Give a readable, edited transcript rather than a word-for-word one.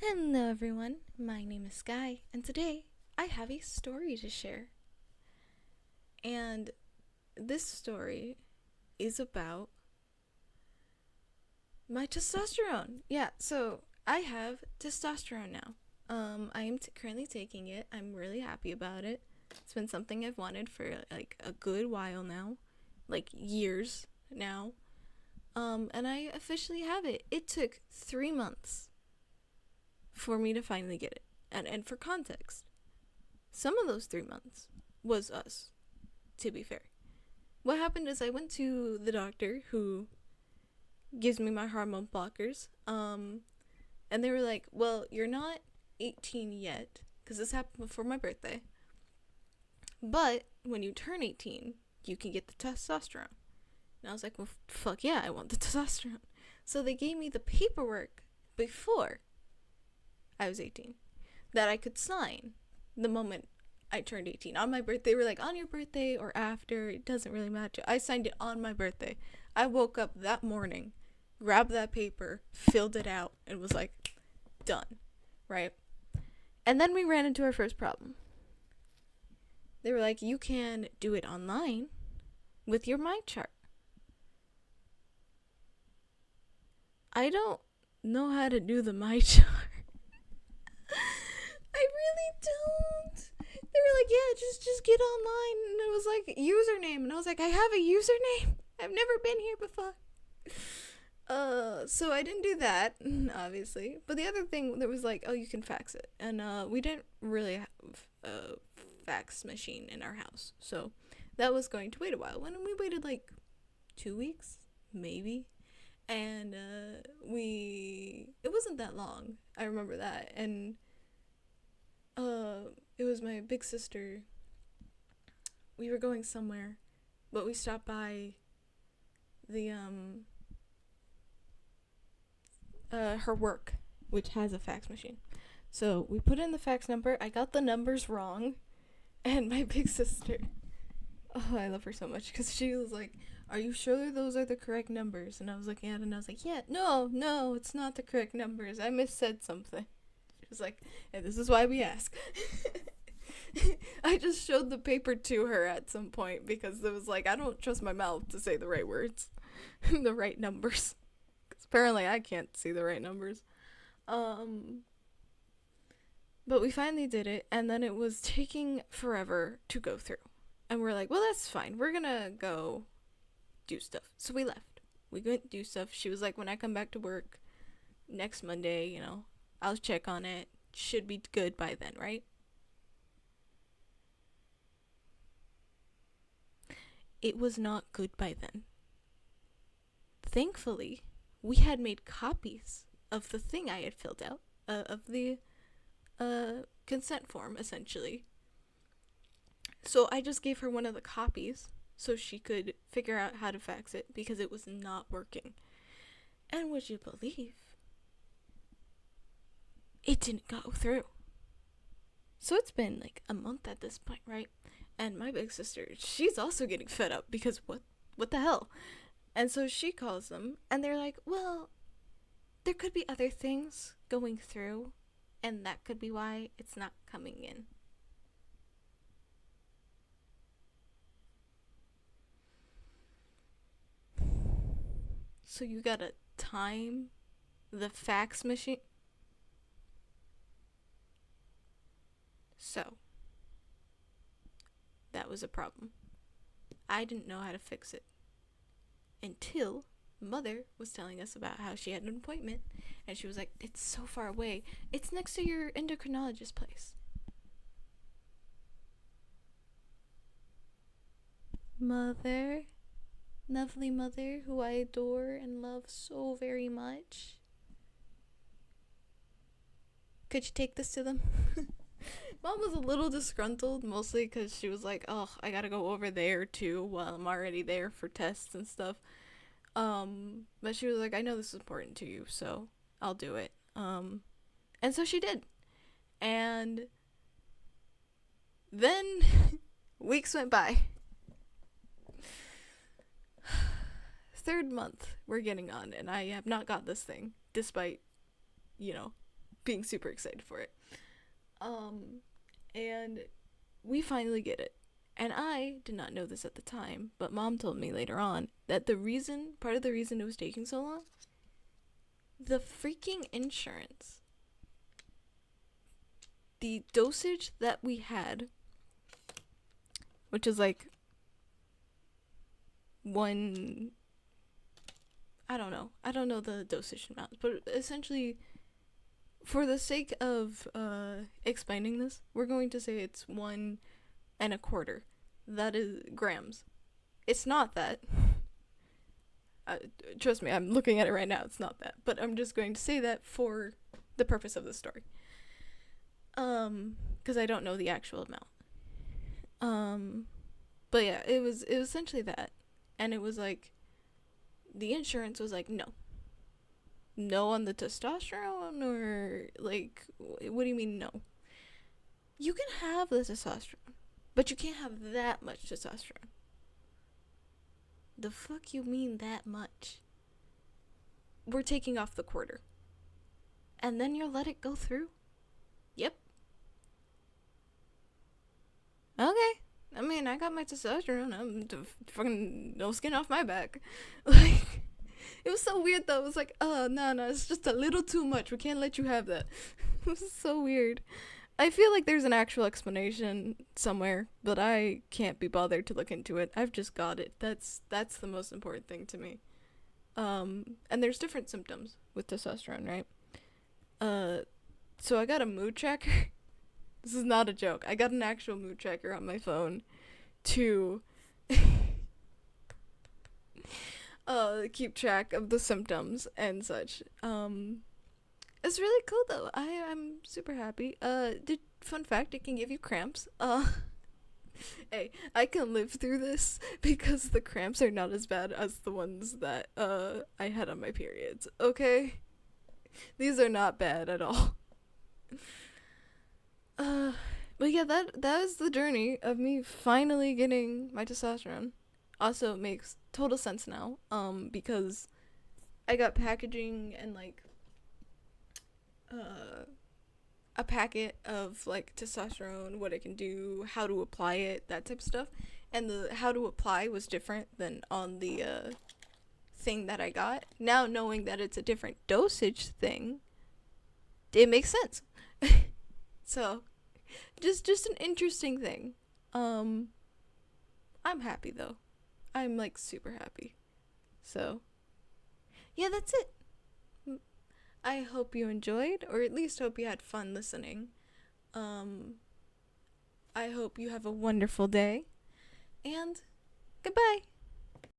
Hello everyone, my name is Sky, and today I have a story to share. And this story is about my testosterone. Yeah, so I have testosterone now. I am currently taking it. I'm really happy about it. It's been something I've wanted for like a good while now, like years now. And I officially have it. It took 3 months for me to finally get it. And for context, some of those 3 months was us, to be fair. What happened is I went to the doctor who gives me my hormone blockers, and they were like, well, you're not 18 yet, because this happened before my birthday, but when you turn 18, you can get the testosterone. And I was like, well, fuck yeah, I want the testosterone. So they gave me the paperwork before I was 18 that I could sign the moment I turned 18. On my birthday, we're like, on your birthday or after, it doesn't really matter. I signed it on my birthday. I woke up that morning, grabbed that paper, filled it out, and was like, done, right? And then we ran into our first problem. They were like, you can do it online with your My Chart. I don't know how to do the My Chart. I really don't. They were like, yeah, just get online. And it was like, username. And I was like, I have a username? I've never been here before. So I didn't do that, obviously. But the other thing that was like, oh, you can fax it. And we didn't really have a fax machine in our house. So that was going to wait a while. When we waited like 2 weeks, maybe. And it wasn't that long. I remember that. And it was my big sister. We were going somewhere, but we stopped by the her work, which has a fax machine. So we put in the fax number. I got the numbers wrong, and my big sister, oh, I love her so much, because she was like, are you sure those are the correct numbers? And I was looking at it and I was like, yeah, no, it's not the correct numbers. I missaid something. She was like, and this is why we ask. I just showed the paper to her at some point because it was like, I don't trust my mouth to say the right words, the right numbers. Because apparently I can't see the right numbers. But we finally did it, and then it was taking forever to go through. And we're like, well, that's fine. We're gonna go do stuff. So we left. We went to do stuff. She was like, when I come back to work next Monday, I'll check on it. Should be good by then, right? It was not good by then. Thankfully, we had made copies of the thing I had filled out, of the consent form, essentially. So I just gave her one of the copies so she could figure out how to fax it because it was not working. And would you believe? It didn't go through. So it's been like a month at this point, right? And my big sister, she's also getting fed up because what the hell? And so she calls them and they're like, well, there could be other things going through and that could be why it's not coming in. So you gotta time the fax machine. So that was a problem. I didn't know how to fix it until Mother was telling us about how she had an appointment, and she was like, it's so far away. It's next to your endocrinologist place. Mother, lovely mother who I adore and love so very much. Could you take this to them? Mom was a little disgruntled, mostly because she was like, oh, I gotta go over there too while I'm already there for tests and stuff. But she was like, I know this is important to you, so I'll do it. And so she did. And then weeks went by. 3rd month we're getting on, and I have not got this thing, despite, being super excited for it. And we finally get it. And I did not know this at the time, but Mom told me later on that part of the reason it was taking so long, the freaking insurance, the dosage that we had, which is like one, I don't know the dosage amounts, but essentially, for the sake of explaining this, we're going to say it's 1.25. That is grams. It's not that. Trust me, I'm looking at it right now. It's not that. But I'm just going to say that for the purpose of the story. Because I don't know the actual amount. But yeah, it was essentially that. And it was like, the insurance was like, no on the testosterone, or like, what do you mean no? You can have the testosterone, but you can't have that much testosterone. The fuck you mean that much? We're taking off the quarter. And then you'll let it go through? Yep. Okay. I mean, I got my testosterone. I'm fucking no skin off my back. Like, it was so weird though. It was like, oh, no, it's just a little too much. We can't let you have that. It was so weird. I feel like there's an actual explanation somewhere, but I can't be bothered to look into it. I've just got it. That's the most important thing to me. And there's different symptoms with testosterone, right? So I got a mood tracker. This is not a joke. I got an actual mood tracker on my phone to keep track of the symptoms and such. It's really cool though. I'm super happy. Fun fact, it can give you cramps. Hey, I can live through this because the cramps are not as bad as the ones that I had on my periods. Okay? These are not bad at all. But yeah, that was the journey of me finally getting my testosterone. Also, it makes total sense now, because I got packaging and like a packet of like testosterone, what it can do, how to apply it, that type of stuff. And the how to apply was different than on the thing that I got. Now knowing that it's a different dosage thing, it makes sense. So, just an interesting thing. I'm happy though. I'm like super happy. So, yeah, that's it. I hope you enjoyed, or at least hope you had fun listening. I hope you have a wonderful day, and goodbye.